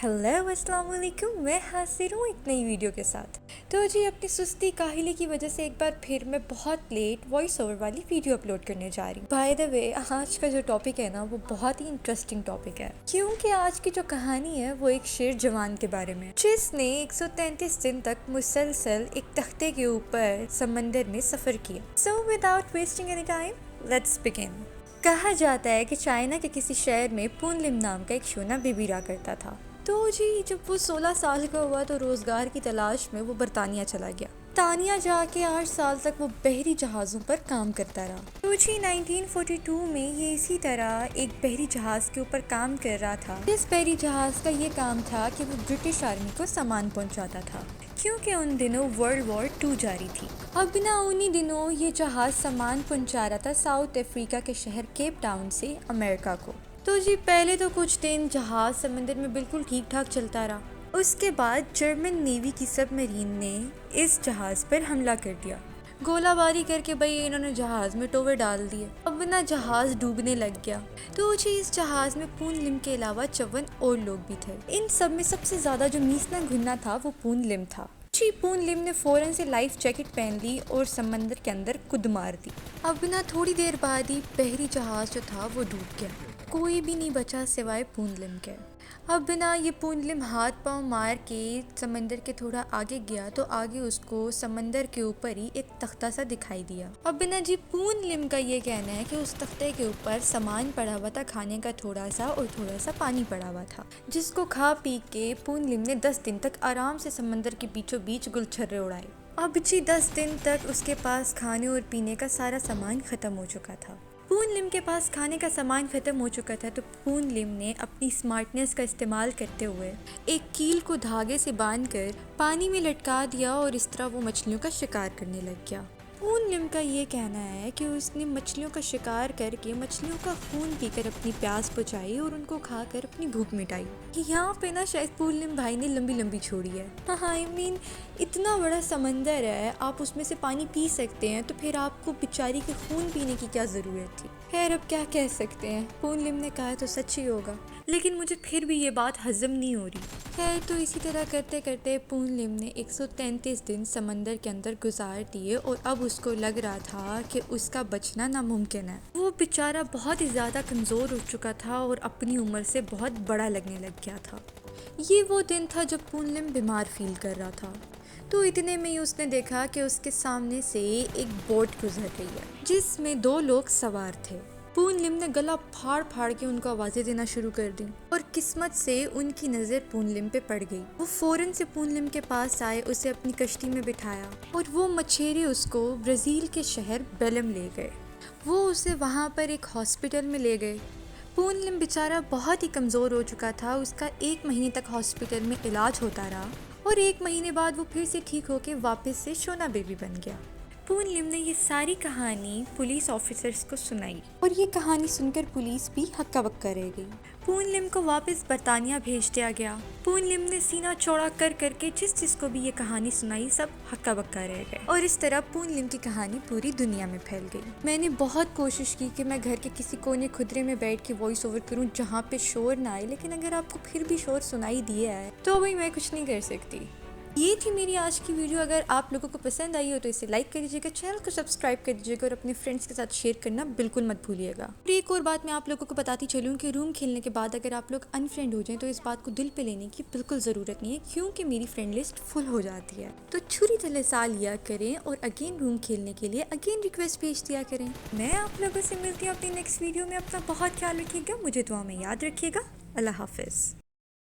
Hello अस्सलाम वालेकुम, मैं हाजिर हूँ एक नई वीडियो के साथ। तो जी अपनी सुस्ती काहिली की वजह से एक बार फिर मैं बहुत लेट वॉइस ओवर वाली वीडियो अपलोड करने जा रही हूँ। बाय द वे, आज का जो टॉपिक है ना वो बहुत ही इंटरेस्टिंग टॉपिक है, क्योंकि आज की जो कहानी है वो एक शेर जवान के बारे में, जिसने 133 दिन तक मुसलसल एक तख्ते के ऊपर समंदर में सफर किया। So without wasting any time, let's begin. कहा जाता है कि चाइना के किसी शहर में पूनलिम नाम का एक शोना बेबी रहा करता था। तो जी जब वो 16 साल का हुआ तो रोज़गार की तलाश में वो बरतानिया चला गया। तानिया जाके 8 साल तक वो बहरी जहाज़ों पर काम करता रहा। तो जी 1942 में ये इसी तरह एक बहरी जहाज़ के ऊपर काम कर रहा था। इस बहरी जहाज़ का ये काम था कि वो ब्रिटिश आर्मी को सामान पहुंचाता था, क्योंकि उन दिनों वर्ल्ड वॉर 2 जारी थी। अब ना उन्हीं दिनों ये जहाज़ सामान पहुंचा रहा था साउथ अफ्रीका के शहर केप टाउन से अमेरिका को। तो जी पहले तो कुछ दिन जहाज़ समंदर में बिल्कुल ठीक ठाक चलता रहा। उसके बाद जर्मन नेवी की सबमरीन ने इस जहाज़ पर हमला कर दिया। गोलाबारी करके भाई इन्होंने जहाज़ में टोवे डाल दिए। अब ना जहाज़ डूबने लग गया। तो जी इस जहाज़ में पूनलिम के अलावा 54 और लोग भी थे। इन सब में सबसे ज़्यादा जो मीसना घुनना था वो पूनलिम था। जी पूनलिम ने फ़ौरन से लाइफ जैकेट पहन ली और समंदर के अंदर कूद मार दी। अब ना थोड़ी देर बाद ही बहरी जहाज़ जो था वो डूब गया। कोई भी नहीं बचा सिवाय पूनलिम के। अब ना ये पूनलिम हाथ पांव मार के समंदर के थोड़ा आगे गया तो आगे उसको समंदर के ऊपर ही एक तख्ता सा दिखाई दिया। अब ना जी पूनलिम का ये कहना है कि उस तख्ते के ऊपर सामान पड़ा हुआ था, खाने का थोड़ा सा और थोड़ा सा पानी पड़ा हुआ था, जिसको खा पी के पूनलिम ने 10 दिन तक आराम से समंदर के बीचों बीच गुलछर्रे उड़ाए। अब जी 10 दिन तक उसके पास खाने और पीने का सारा सामान खत्म हो चुका था। पूनलिम के पास खाने का सामान ख़त्म हो चुका था तो पूनलिम ने अपनी स्मार्टनेस का इस्तेमाल करते हुए एक कील को धागे से बांधकर पानी में लटका दिया और इस तरह वो मछलियों का शिकार करने लग गया। पूनलिम का ये कहना है कि उसने मछलियों का शिकार करके मछलियों का खून पीकर अपनी प्यास बुझाई और उनको खाकर अपनी भूख मिटाई। यहाँ पे ना शायद पूनलिम भाई ने लंबी लंबी छोड़ी है। हाँ I mean, इतना बड़ा समंदर है, आप उसमें से पानी पी सकते हैं, तो फिर आपको बेचारी के खून पीने की क्या ज़रूरत थी। खैर अब क्या कह सकते हैं, पूनलिम ने कहा तो सच ही होगा, लेकिन मुझे फिर भी ये बात हजम नहीं हो रही। खैर तो इसी तरह करते करते पूनलिम ने 133 दिन समंदर के अंदर गुजार दिए और अब उसको लग रहा था कि उसका बचना नामुमकिन है। वो बेचारा बहुत ही ज़्यादा कमज़ोर हो चुका था और अपनी उम्र से बहुत बड़ा लगने लग गया था। ये वो दिन था जब पूनलिम बीमार फील कर रहा था। तो इतने में ही उसने देखा कि उसके सामने से एक बोट गुजर रही है, जिसमें 2 लोग सवार थे। पूनलिम ने गला फाड़ फाड़ के उनको आवाज़ें देना शुरू कर दी और किस्मत से उनकी नज़र पूनलिम पे पड़ गई। वो फ़ौरन से पूनलिम के पास आए, उसे अपनी कश्ती में बिठाया और वो मछेरे उसको ब्राज़ील के शहर बेलम ले गए। वो उसे वहाँ पर एक हॉस्पिटल में ले गए। पूनलिम बेचारा बहुत ही कमज़ोर हो चुका था। उसका 1 महीने तक हॉस्पिटल में इलाज होता रहा और 1 महीने बाद वो फिर से ठीक होकर वापस से शोना बेबी बन गया। पूनलिम ने ये सारी कहानी पुलिस ऑफिसर्स को सुनाई और ये कहानी सुनकर पुलिस भी हक्का बक्का रह गई। पूनलिम को वापस बरतानिया भेज दिया गया। पूनलिम ने सीना चौड़ा कर करके जिसको भी ये कहानी सुनाई सब हक्का बक्का रह गए और इस तरह पूनलिम की कहानी पूरी दुनिया में फैल गई। मैंने बहुत कोशिश की कि मैं घर के किसी कोने खुदरे में बैठ के वॉइस ओवर करूँ जहाँ पे शोर ना आए, लेकिन अगर आपको फिर भी शोर सुनाई दिया है तो भाई मैं कुछ नहीं कर सकती। ये थी मेरी आज की वीडियो। अगर आप लोगों को पसंद आई हो तो इसे लाइक कर दीजिएगा, चैनल को सब्सक्राइब कर दीजिएगा और अपने फ्रेंड्स के साथ शेयर करना बिल्कुल मत भूलिएगा। और एक और बात मैं आप लोगों को बताती चलूँ कि रूम खेलने के बाद अगर आप लोग अनफ्रेंड हो जाएं तो इस बात को दिल पे लेने की बिल्कुल ज़रूरत नहीं है, क्योंकि मेरी फ्रेंड लिस्ट फुल हो जाती है। तो छुरी तलसा लिया करें और अगेन रूम खेलने के लिए अगेन रिक्वेस्ट भेज दिया करें। मैं आप लोगों से मिलती हूँ अपनी नेक्स्ट वीडियो में। अपना बहुत ख्याल रखिएगा, मुझे दुआ में याद रखिएगा। अल्लाह हाफिज़।